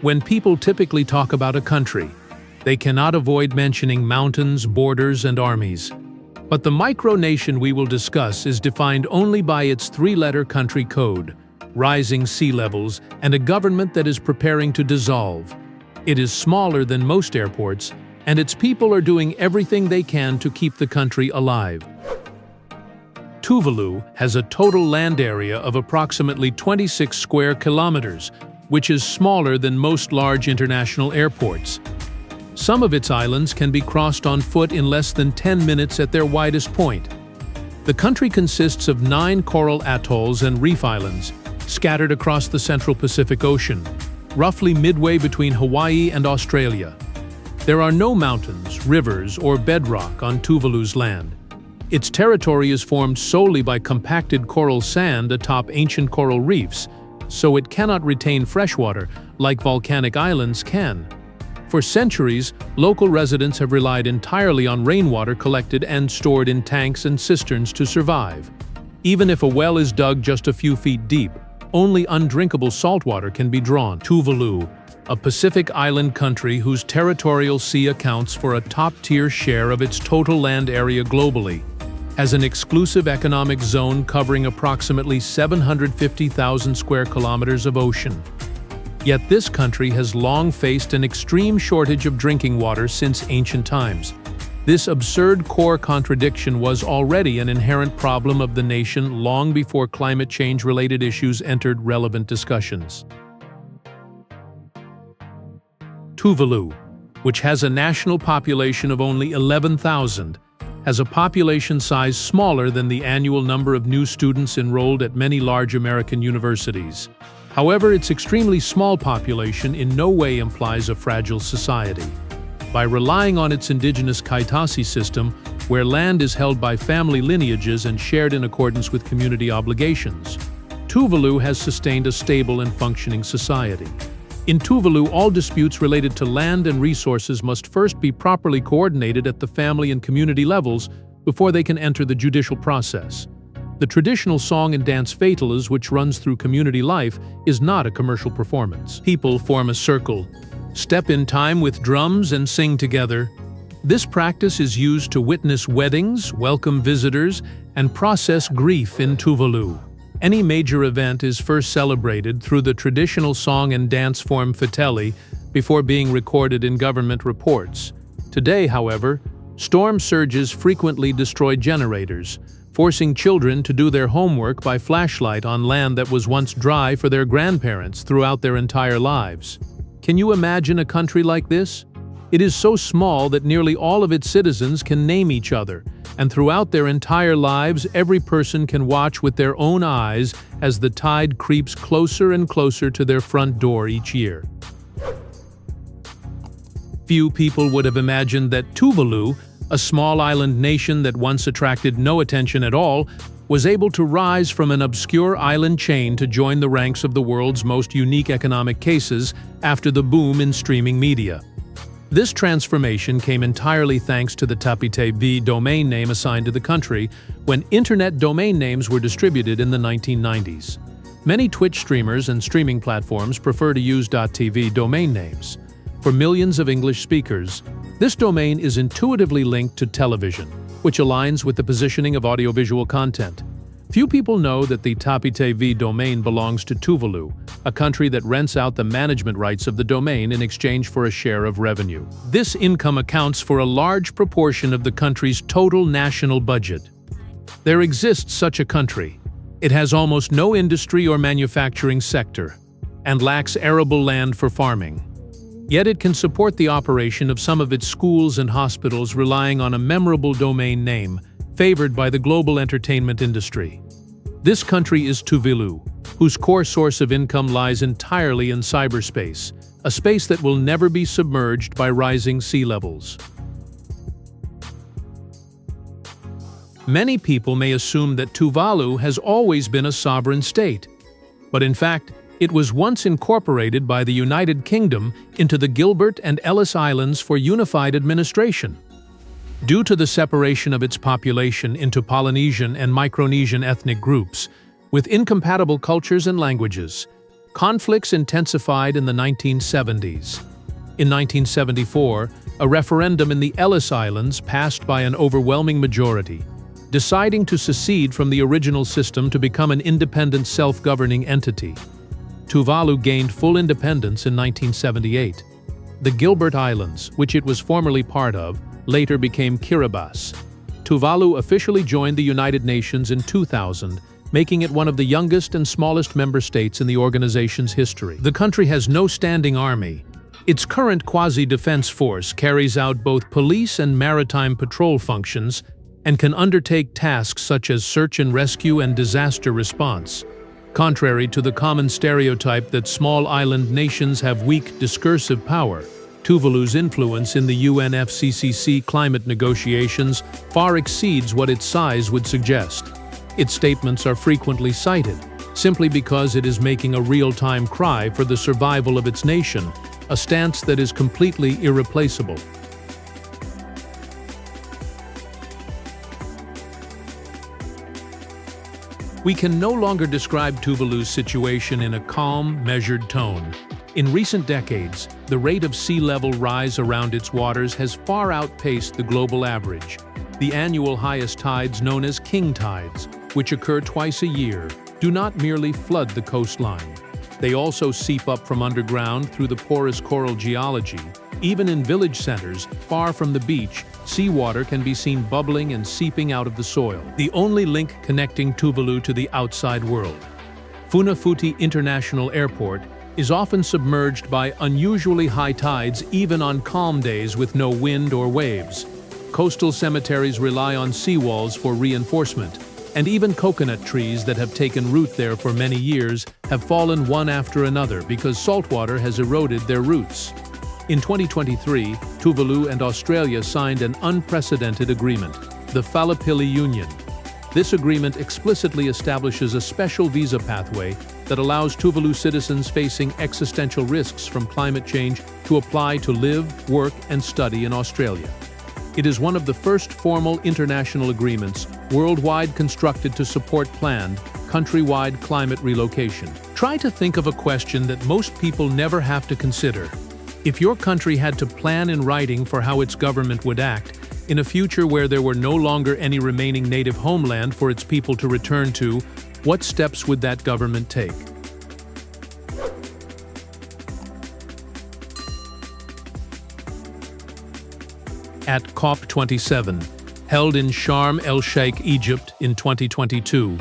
When people typically talk about a country, they cannot avoid mentioning mountains, borders, and armies. But the micronation we will discuss is defined only by its three-letter country code, rising sea levels, and a government that is preparing to dissolve. It is smaller than most airports, and its people are doing everything they can to keep the country alive. Tuvalu has a total land area of approximately 26 square kilometers, which is smaller than most large international airports. Some of its islands can be crossed on foot in less than 10 minutes at their widest point. The country consists of 9 coral atolls and reef islands, scattered across the central Pacific Ocean, roughly midway between Hawaii and Australia. There are no mountains, rivers, or bedrock on Tuvalu's land. Its territory is formed solely by compacted coral sand atop ancient coral reefs, so it cannot retain freshwater like volcanic islands can. For centuries, local residents have relied entirely on rainwater collected and stored in tanks and cisterns to survive. Even if a well is dug just a few feet deep, only undrinkable saltwater can be drawn. Tuvalu, a Pacific island country whose territorial sea accounts for a top-tier share of its total land area globally, has an exclusive economic zone covering approximately 750,000 square kilometers of ocean. Yet this country has long faced an extreme shortage of drinking water since ancient times. This absurd core contradiction was already an inherent problem of the nation long before climate change-related issues entered relevant discussions. Tuvalu, which has a national population of only 11,000, has a population size smaller than the annual number of new students enrolled at many large American universities. However, its extremely small population in no way implies a fragile society. By relying on its indigenous kaitasi system, where land is held by family lineages and shared in accordance with community obligations, Tuvalu has sustained a stable and functioning society. In Tuvalu, all disputes related to land and resources must first be properly coordinated at the family and community levels before they can enter the judicial process. The traditional song and dance fetalas, which runs through community life, is not a commercial performance. People form a circle, step in time with drums, and sing together. This practice is used to witness weddings, welcome visitors, and process grief in Tuvalu. Any major event is first celebrated through the traditional song and dance form feteli before being recorded in government reports. Today, however, storm surges frequently destroy generators, forcing children to do their homework by flashlight on land that was once dry for their grandparents throughout their entire lives. Can you imagine a country like this? It is so small that nearly all of its citizens can name each other, and throughout their entire lives, every person can watch with their own eyes as the tide creeps closer and closer to their front door each year. Few people would have imagined that Tuvalu, a small island nation that once attracted no attention at all, was able to rise from an obscure island chain to join the ranks of the world's most unique economic cases after the boom in streaming media. This transformation came entirely thanks to the Tapite domain name assigned to the country when internet domain names were distributed in the 1990s. Many Twitch streamers and streaming platforms prefer to use .tv domain names. For millions of English speakers, this domain is intuitively linked to television, which aligns with the positioning of audiovisual content. Few people know that the Tapite domain belongs to Tuvalu, a country that rents out the management rights of the domain in exchange for a share of revenue. This income accounts for a large proportion of the country's total national budget. There exists such a country. It has almost no industry or manufacturing sector, and lacks arable land for farming. Yet it can support the operation of some of its schools and hospitals relying on a memorable domain name, favored by the global entertainment industry. This country is Tuvalu, whose core source of income lies entirely in cyberspace, a space that will never be submerged by rising sea levels. Many people may assume that Tuvalu has always been a sovereign state, but in fact, it was once incorporated by the United Kingdom into the Gilbert and Ellice Islands for unified administration. Due to the separation of its population into Polynesian and Micronesian ethnic groups, with incompatible cultures and languages, Conflicts intensified in the 1970s. In 1974, a referendum in the Ellis Islands passed by an overwhelming majority, deciding to secede from the original system to become an independent self-governing entity. Tuvalu gained full independence in 1978. The Gilbert Islands, which it was formerly part of, later became Kiribati. Tuvalu officially joined the United Nations in 2000, making it one of the youngest and smallest member states in the organization's history. The country has no standing army. Its current quasi-defense force carries out both police and maritime patrol functions and can undertake tasks such as search and rescue and disaster response. Contrary to the common stereotype that small island nations have weak discursive power, Tuvalu's influence in the UNFCCC climate negotiations far exceeds what its size would suggest. Its statements are frequently cited, simply because it is making a real-time cry for the survival of its nation, a stance that is completely irreplaceable. We can no longer describe Tuvalu's situation in a calm, measured tone. In recent decades, the rate of sea level rise around its waters has far outpaced the global average. The annual highest tides, known as king tides, which occur twice a year, do not merely flood the coastline. They also seep up from underground through the porous coral geology. Even in village centers, far from the beach, seawater can be seen bubbling and seeping out of the soil, the only link connecting Tuvalu to the outside world. Funafuti International Airport is often submerged by unusually high tides even on calm days with no wind or waves. Coastal cemeteries rely on seawalls for reinforcement, and even coconut trees that have taken root there for many years have fallen one after another because saltwater has eroded their roots. In 2023, Tuvalu and Australia signed an unprecedented agreement, the Falapili Union. This agreement explicitly establishes a special visa pathway that allows Tuvalu citizens facing existential risks from climate change to apply to live, work, and study in Australia. It is one of the first formal international agreements worldwide constructed to support planned, countrywide climate relocation. Try to think of a question that most people never have to consider. If your country had to plan in writing for how its government would act in a future where there were no longer any remaining native homeland for its people to return to, what steps would that government take? At COP27, held in Sharm el-Sheikh, Egypt in 2022,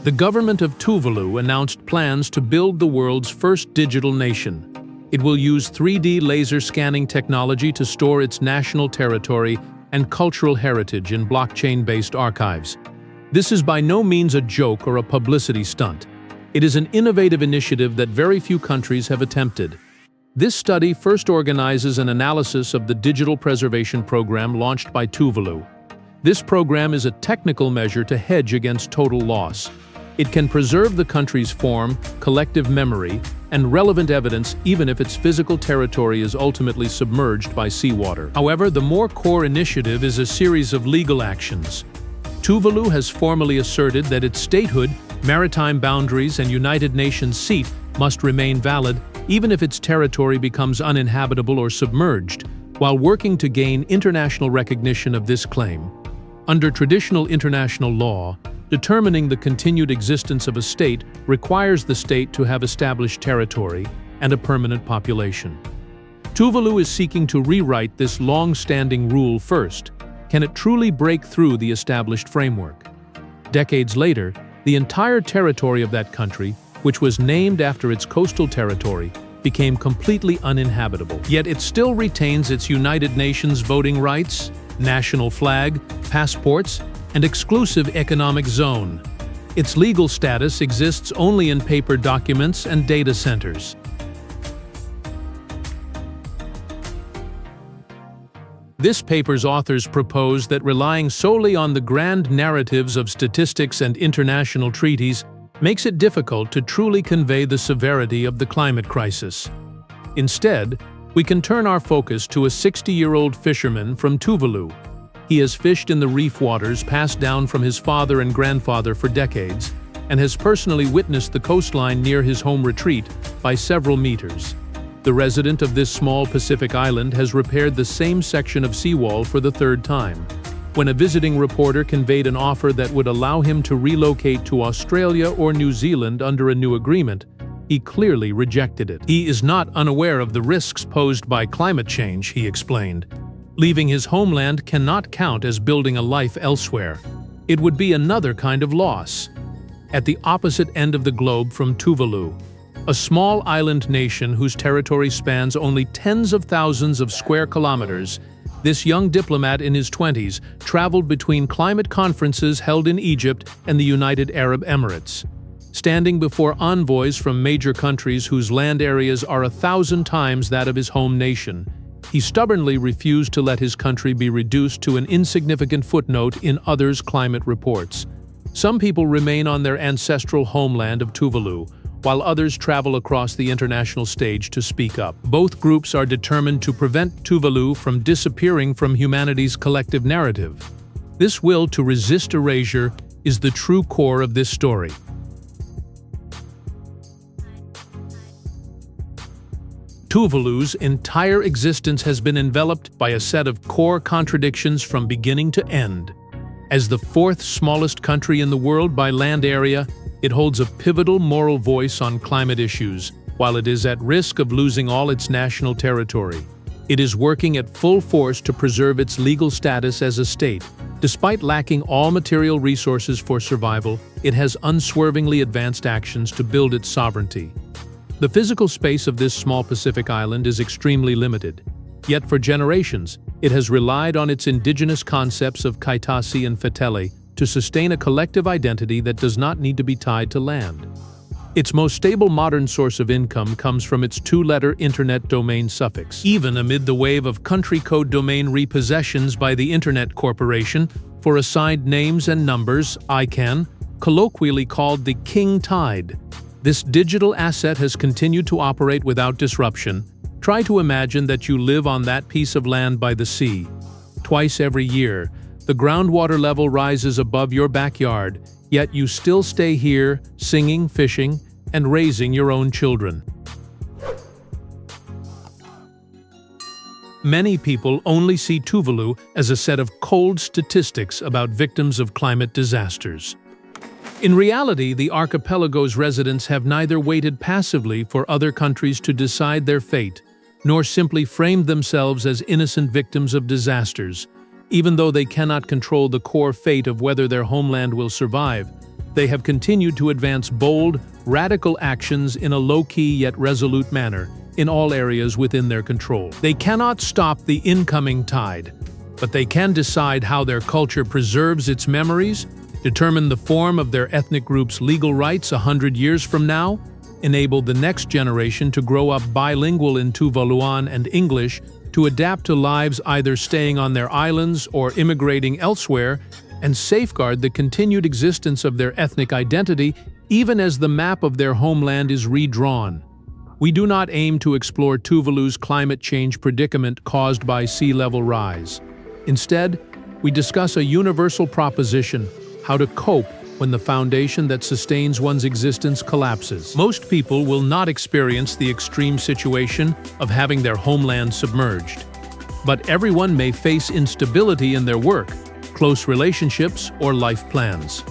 the government of Tuvalu announced plans to build the world's first digital nation. It will use 3D laser scanning technology to store its national territory and cultural heritage in blockchain-based archives. This is by no means a joke or a publicity stunt. It is an innovative initiative that very few countries have attempted. This study first organizes an analysis of the digital preservation program launched by Tuvalu. This program is a technical measure to hedge against total loss. It can preserve the country's form, collective memory, and relevant evidence even if its physical territory is ultimately submerged by seawater. However, the more core initiative is a series of legal actions. Tuvalu has formally asserted that its statehood, maritime boundaries, and United Nations seat must remain valid even if its territory becomes uninhabitable or submerged, while working to gain international recognition of this claim. Under traditional international law, determining the continued existence of a state requires the state to have established territory and a permanent population. Tuvalu is seeking to rewrite this long-standing rule first. Can it truly break through the established framework? Decades later, the entire territory of that country, which was named after its coastal territory, became completely uninhabitable. Yet it still retains its United Nations voting rights, national flag, passports, and exclusive economic zone. Its legal status exists only in paper documents and data centers. This paper's authors propose that relying solely on the grand narratives of statistics and international treaties makes it difficult to truly convey the severity of the climate crisis. Instead, we can turn our focus to a 60-year-old fisherman from Tuvalu. He has fished in the reef waters passed down from his father and grandfather for decades, and has personally witnessed the coastline near his home retreat by several meters. The resident of this small Pacific island has repaired the same section of seawall for the third time. When a visiting reporter conveyed an offer that would allow him to relocate to Australia or New Zealand under a new agreement, he clearly rejected it. He is not unaware of the risks posed by climate change, he explained. Leaving his homeland cannot count as building a life elsewhere. It would be another kind of loss. At the opposite end of the globe from Tuvalu, a small island nation whose territory spans only tens of thousands of square kilometers, this young diplomat in his 20s traveled between climate conferences held in Egypt and the United Arab Emirates. Standing before envoys from major countries whose land areas are 1,000 times that of his home nation, he stubbornly refused to let his country be reduced to an insignificant footnote in others' climate reports. Some people remain on their ancestral homeland of Tuvalu, while others travel across the international stage to speak up. Both groups are determined to prevent Tuvalu from disappearing from humanity's collective narrative. This will to resist erasure is the true core of this story. Tuvalu's entire existence has been enveloped by a set of core contradictions from beginning to end. As the fourth smallest country in the world by land area, it holds a pivotal moral voice on climate issues, while it is at risk of losing all its national territory. It is working at full force to preserve its legal status as a state. Despite lacking all material resources for survival, it has unswervingly advanced actions to build its sovereignty. The physical space of this small Pacific island is extremely limited. Yet for generations, it has relied on its indigenous concepts of kaitasi and fetele to sustain a collective identity that does not need to be tied to land. Its most stable modern source of income comes from its two-letter internet domain suffix. Even amid the wave of country code domain repossessions by the Internet Corporation for assigned names and numbers, ICANN, colloquially called the King Tide, this digital asset has continued to operate without disruption. Try to imagine that you live on that piece of land by the sea. Twice every year, the groundwater level rises above your backyard, yet you still stay here, singing, fishing, and raising your own children. Many people only see Tuvalu as a set of cold statistics about victims of climate disasters. In reality, the archipelago's residents have neither waited passively for other countries to decide their fate, nor simply framed themselves as innocent victims of disasters. Even though they cannot control the core fate of whether their homeland will survive, they have continued to advance bold, radical actions in a low-key yet resolute manner in all areas within their control. They cannot stop the incoming tide, but they can decide how their culture preserves its memories, determine the form of their ethnic group's legal rights 100 years from now, enable the next generation to grow up bilingual in Tuvaluan and English, to adapt to lives either staying on their islands or immigrating elsewhere, and safeguard the continued existence of their ethnic identity even as the map of their homeland is redrawn. We do not aim to explore Tuvalu's climate change predicament caused by sea level rise. Instead, we discuss a universal proposition: how to cope when the foundation that sustains one's existence collapses. Most people will not experience the extreme situation of having their homeland submerged. But everyone may face instability in their work, close relationships, or life plans.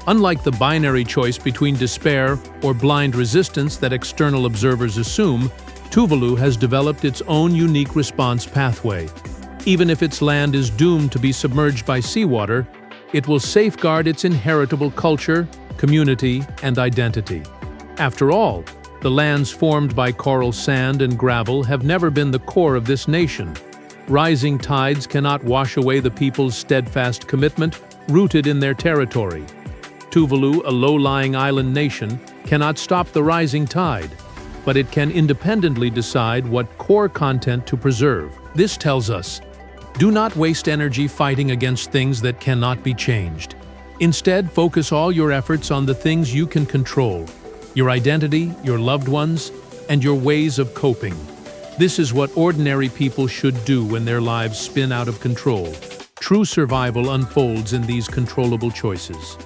Unlike the binary choice between despair or blind resistance that external observers assume, Tuvalu has developed its own unique response pathway. Even if its land is doomed to be submerged by seawater, it will safeguard its inheritable culture, community, and identity. After all, the lands formed by coral sand and gravel have never been the core of this nation. Rising tides cannot wash away the people's steadfast commitment rooted in their territory. Tuvalu, a low-lying island nation, cannot stop the rising tide, but it can independently decide what core content to preserve. This tells us, do not waste energy fighting against things that cannot be changed. Instead, focus all your efforts on the things you can control: your identity, your loved ones, and your ways of coping. This is what ordinary people should do when their lives spin out of control. True survival unfolds in these controllable choices.